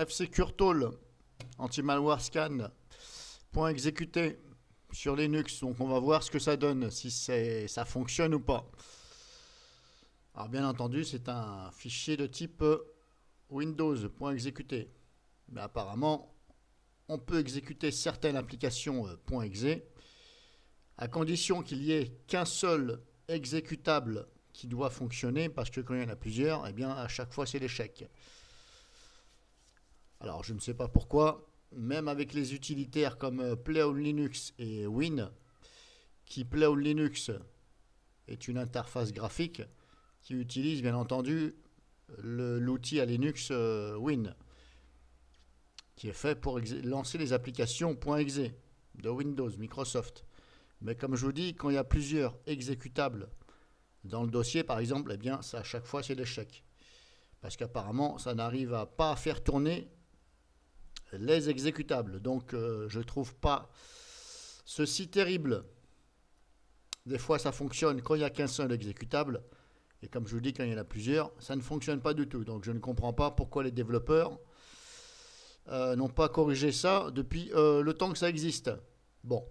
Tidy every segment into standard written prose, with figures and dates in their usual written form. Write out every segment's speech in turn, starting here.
fsecure-tool anti-malware scan .exécuté sur Linux. Donc on va voir ce que ça donne, si ça fonctionne ou pas. Alors bien entendu, c'est un fichier de type Windows.exécuté. Mais apparemment, on peut exécuter certaines applications .exe à condition qu'il n'y ait qu'un seul exécutable qui doit fonctionner, parce que quand il y en a plusieurs, eh bien à chaque fois c'est l'échec. Alors je ne sais pas pourquoi, même avec les utilitaires comme Play on Linux et Win, qui Play on Linux est une interface graphique qui utilise bien entendu l'outil à Linux Win, qui est fait pour lancer les applications .exe de Windows, Microsoft. Mais comme je vous dis, quand il y a plusieurs exécutables dans le dossier, par exemple, eh bien, ça, à chaque fois, c'est l'échec. Parce qu'apparemment, ça n'arrive pas à faire tourner les exécutables. Donc, je ne trouve pas ceci terrible. Des fois, ça fonctionne quand il n'y a qu'un seul exécutable. Et comme je vous dis, quand il y en a plusieurs, ça ne fonctionne pas du tout. Donc, je ne comprends pas pourquoi les développeurs n'ont pas corrigé ça depuis le temps que ça existe. Bon.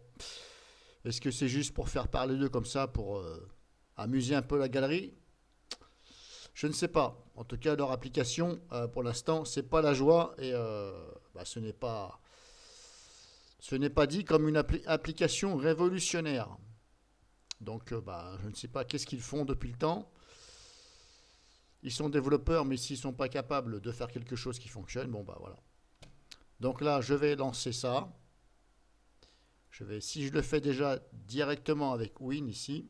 Est-ce que c'est juste pour faire parler d'eux comme ça, pour amuser un peu la galerie? Je ne sais pas. En tout cas, leur application, pour l'instant, c'est pas la joie et ce n'est pas dit comme une application révolutionnaire. Donc, je ne sais pas qu'est-ce qu'ils font depuis le temps. Ils sont développeurs, mais s'ils ne sont pas capables de faire quelque chose qui fonctionne, bon, voilà. Donc là, je vais lancer ça. Si je le fais déjà directement avec Win ici,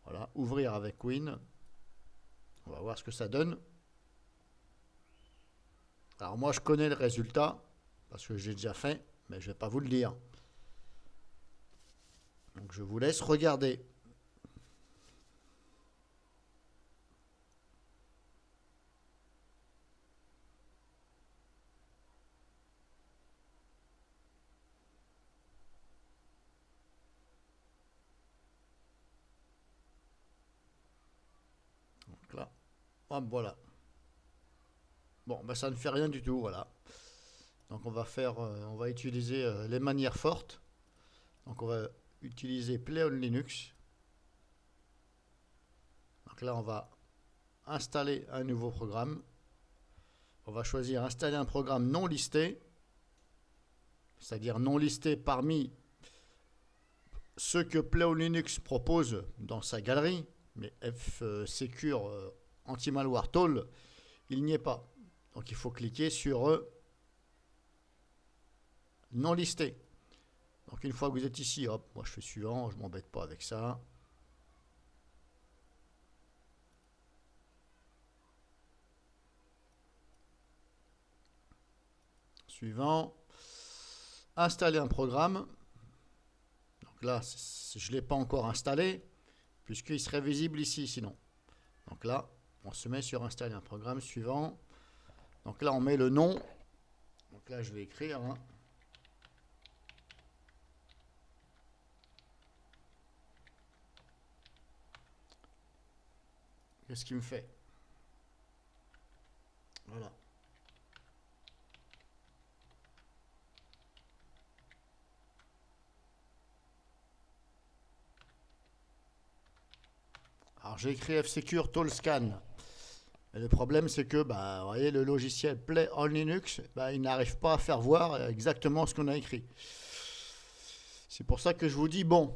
voilà, ouvrir avec Win, on va voir ce que ça donne. Alors moi je connais le résultat, parce que j'ai déjà fait, mais je ne vais pas vous le dire. Donc je vous laisse regarder. Là. Hop, voilà. Bon, ça ne fait rien du tout, voilà. Donc on va utiliser les manières fortes. Donc on va utiliser Play on Linux. Donc là on va installer un nouveau programme. On va choisir installer un programme non listé, c'est-à-dire non listé parmi ceux que Play on Linux propose dans sa galerie. Mais F-Secure Anti-Malware Tool, il n'y est pas. Donc il faut cliquer sur non listé. Donc une fois que vous êtes ici, hop, moi je fais suivant, je ne m'embête pas avec ça. Suivant. Installer un programme. Donc là, je ne l'ai pas encore installé, puisqu'il serait visible ici sinon. Donc là, on se met sur installer un programme. Suivant. Donc là, on met le nom. Donc là, je vais écrire. Qu'est-ce qu'il me fait? Voilà. Alors j'ai écrit F-Secure Tool Scan. Et le problème c'est que vous voyez, le logiciel Play on Linux, il n'arrive pas à faire voir exactement ce qu'on a écrit. C'est pour ça que je vous dis, bon,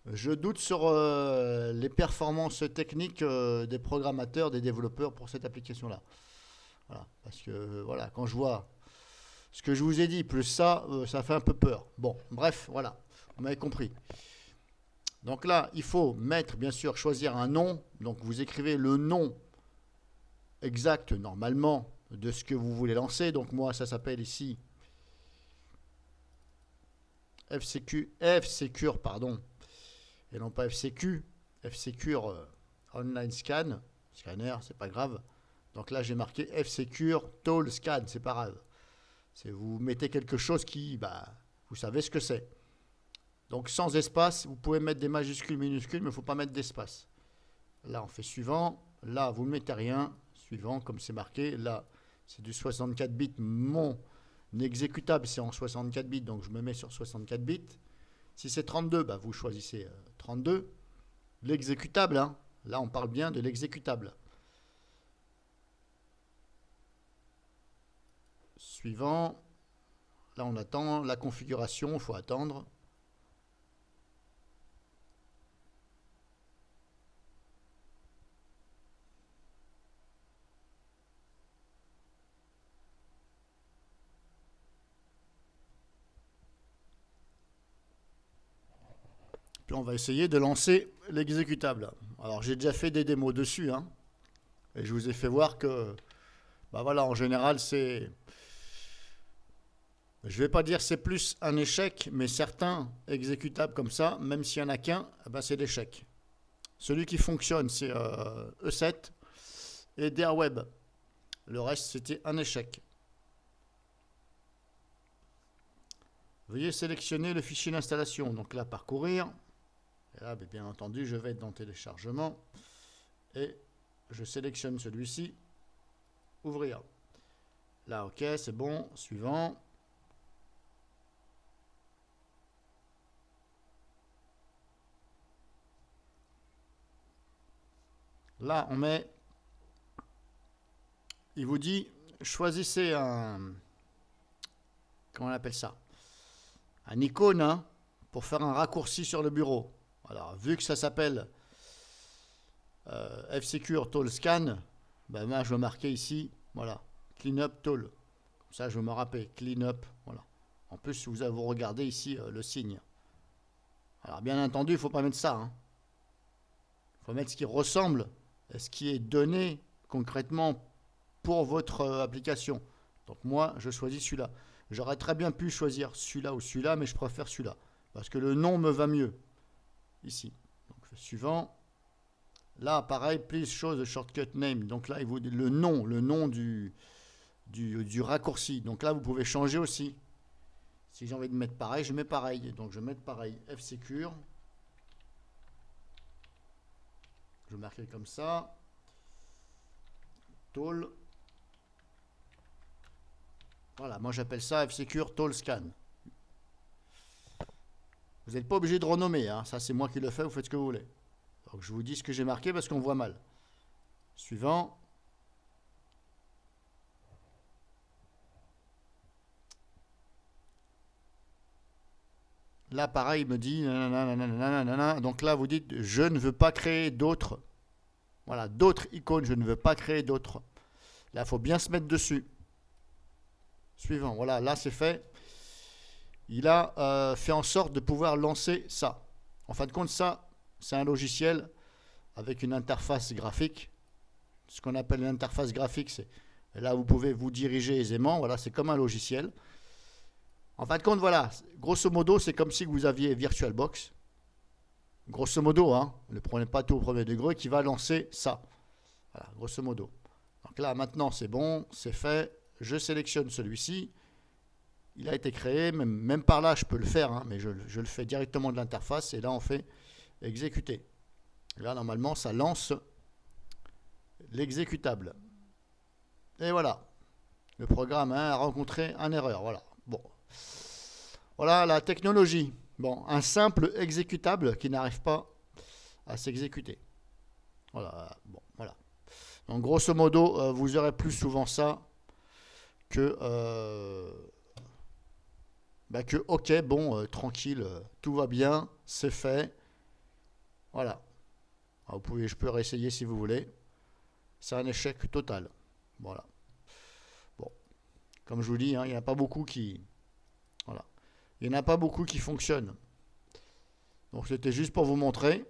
je doute sur les performances techniques des programmateurs, des développeurs pour cette application-là. Voilà, parce que voilà, quand je vois ce que je vous ai dit, plus ça, ça fait un peu peur. Bon, bref, voilà, vous m'avez compris. Donc là, il faut mettre, bien sûr, choisir un nom. Donc vous écrivez le nom exact, normalement, de ce que vous voulez lancer. Donc moi, ça s'appelle ici F-Secure, pardon, et non pas FCQ, F-Secure Online Scanner, c'est pas grave. Donc là, j'ai marqué F-Secure Tool Scan, c'est pas grave. Vous mettez quelque chose qui, vous savez ce que c'est. Donc sans espace, vous pouvez mettre des majuscules, minuscules, mais il ne faut pas mettre d'espace. Là, on fait suivant. Là, vous ne mettez rien. Suivant, comme c'est marqué. Là, c'est du 64 bits. Mon exécutable, c'est en 64 bits, donc je me mets sur 64 bits. Si c'est 32, bah vous choisissez 32. L'exécutable, hein, là on parle bien de l'exécutable. Suivant. Là on attend la configuration, il faut attendre. Puis on va essayer de lancer l'exécutable. Alors j'ai déjà fait des démos dessus, hein, et je vous ai fait voir que, bah voilà, en général c'est, je vais pas dire c'est plus un échec, mais certains exécutables comme ça, même s'il n'y en a qu'un, bah c'est l'échec. Celui qui fonctionne c'est E7 et Darweb. Le reste c'était un échec. Veuillez sélectionner le fichier d'installation. Donc là, parcourir. Et là, bien entendu, je vais être dans téléchargement. Et je sélectionne celui-ci. Ouvrir. Là, ok, c'est bon. Suivant. Là, on met... Il vous dit, choisissez un... Comment on appelle ça? Un icône, hein, pour faire un raccourci sur le bureau. Alors, vu que ça s'appelle F-Secure Tool Scan, ben moi, je vais marquer ici, voilà, Clean Up Tool. Comme ça, je vais me rappeler, Clean Up, voilà. En plus, vous regardez ici le signe. Alors, bien entendu, il ne faut pas mettre ça, hein. Il faut mettre ce qui ressemble à ce qui est donné concrètement pour votre application. Donc, moi, je choisis celui-là. J'aurais très bien pu choisir celui-là ou celui-là, mais je préfère celui-là. Parce que le nom me va mieux. Ici. Donc, suivant. Là, pareil, please show the shortcut name. Donc là, il vous dit le nom du raccourci. Donc là, vous pouvez changer aussi. Si j'ai envie de mettre pareil, je mets pareil. Donc, je vais mettre pareil. F-Secure. Je vais marquer comme ça. Tool. Voilà, moi j'appelle ça F-Secure Tool Scan. Vous n'êtes pas obligé de renommer, hein. Ça c'est moi qui le fais, vous faites ce que vous voulez. Donc je vous dis ce que j'ai marqué parce qu'on voit mal. Suivant. Là pareil, il me dit nanana. Donc là vous dites je ne veux pas créer d'autres. Voilà, d'autres icônes, je ne veux pas créer d'autres. Là il faut bien se mettre dessus. Suivant, voilà, là c'est fait. Il a fait en sorte de pouvoir lancer ça. En fin de compte, ça, c'est un logiciel avec une interface graphique. Ce qu'on appelle une interface graphique, c'est là vous pouvez vous diriger aisément. Voilà, c'est comme un logiciel. En fin de compte, voilà, grosso modo, c'est comme si vous aviez VirtualBox. Grosso modo, hein, ne prenez pas tout au premier degré, qui va lancer ça. Voilà, grosso modo. Donc là, maintenant, c'est bon, c'est fait. Je sélectionne celui-ci. Il a été créé, même par là, je peux le faire, hein, mais je le fais directement de l'interface. Et là, on fait exécuter. Et là, normalement, ça lance l'exécutable. Et voilà. Le programme a rencontré une erreur. Voilà. Bon. Voilà la technologie. Bon, un simple exécutable qui n'arrive pas à s'exécuter. Voilà. Bon, voilà. Donc, grosso modo, vous aurez plus souvent ça que ok, bon, tranquille, tout va bien, c'est fait. Voilà. Alors, je peux réessayer si vous voulez. C'est un échec total. Voilà. Bon. Comme je vous dis, hein, il n'y en a pas beaucoup qui... Voilà. Il n'y en a pas beaucoup qui fonctionnent. Donc c'était juste pour vous montrer.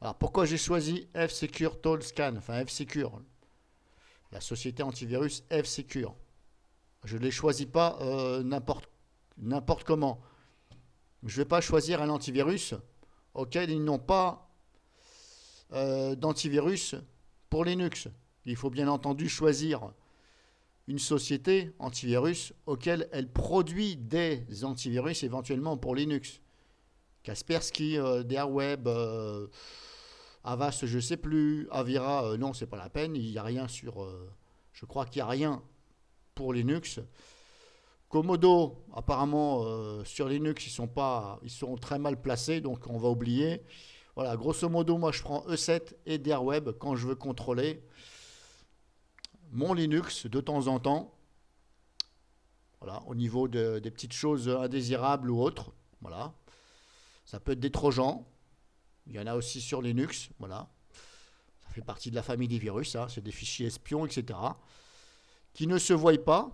Alors pourquoi j'ai choisi F-Secure Tool Scan, enfin F-Secure, la société antivirus F-Secure. Je ne les choisis pas n'importe comment. Je ne vais pas choisir un antivirus auquel ils n'ont pas d'antivirus pour Linux. Il faut bien entendu choisir une société antivirus auquel elle produit des antivirus éventuellement pour Linux. Kaspersky, Darweb, Avast, je ne sais plus, Avira, non, c'est pas la peine, il n'y a rien sur... Je crois qu'il n'y a rien pour Linux. Komodo, apparemment, sur Linux, ils sont très mal placés, donc on va oublier. Voilà, grosso modo, moi je prends E7 et Derweb quand je veux contrôler mon Linux de temps en temps. Voilà, au niveau des petites choses indésirables ou autres. Voilà. Ça peut être des trojans. Il y en a aussi sur Linux. Voilà. Ça fait partie de la famille des virus. Hein. C'est des fichiers espions, etc. Qui ne se voient pas.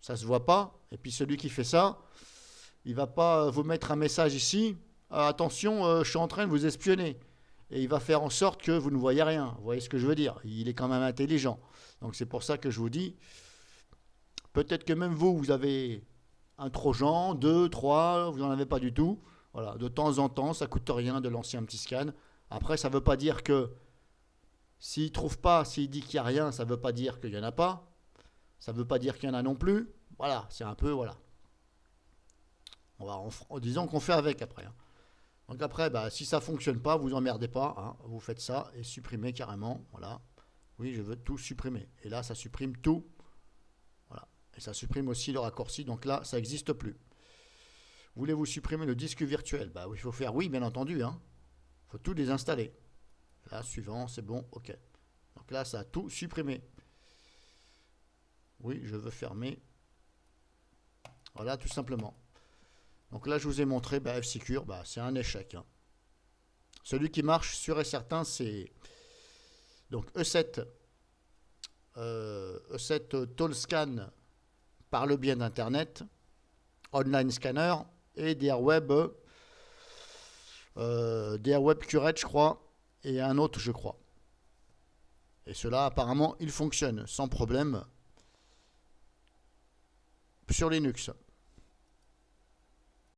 Ça ne se voit pas. Et puis celui qui fait ça, il ne va pas vous mettre un message ici. Attention, je suis en train de vous espionner. Et il va faire en sorte que vous ne voyez rien. Vous voyez ce que je veux dire? Il est quand même intelligent. Donc c'est pour ça que je vous dis, peut-être que même vous avez un trojan, 2, 3, vous n'en avez pas du tout. Voilà, de temps en temps, ça ne coûte rien de lancer un petit scan. Après, ça ne veut pas dire que s'il ne trouve pas, s'il dit qu'il n'y a rien, ça ne veut pas dire qu'il n'y en a pas. Ça ne veut pas dire qu'il y en a non plus. Voilà, c'est un peu, voilà. Disons qu'on fait avec après. Hein. Donc après, bah, si ça ne fonctionne pas, vous emmerdez pas. Hein, vous faites ça et supprimez carrément. Voilà. Oui, je veux tout supprimer. Et là, ça supprime tout. Voilà. Et ça supprime aussi le raccourci. Donc là, ça n'existe plus. Voulez-vous supprimer le disque virtuel? Bah, il faut faire oui, bien entendu. Hein. Faut tout désinstaller. Là, suivant, c'est bon, ok. Donc là, ça a tout supprimé. Oui, je veux fermer. Voilà, tout simplement. Donc là, je vous ai montré, bah, F-Secure, bah, c'est un échec. Hein. Celui qui marche, sûr et certain, c'est donc E7. E7 Tollscan par le biais d'Internet, Online Scanner et DRWeb, DRWeb Curate, je crois, et un autre, je crois. Et cela, apparemment, il fonctionne sans problème sur Linux.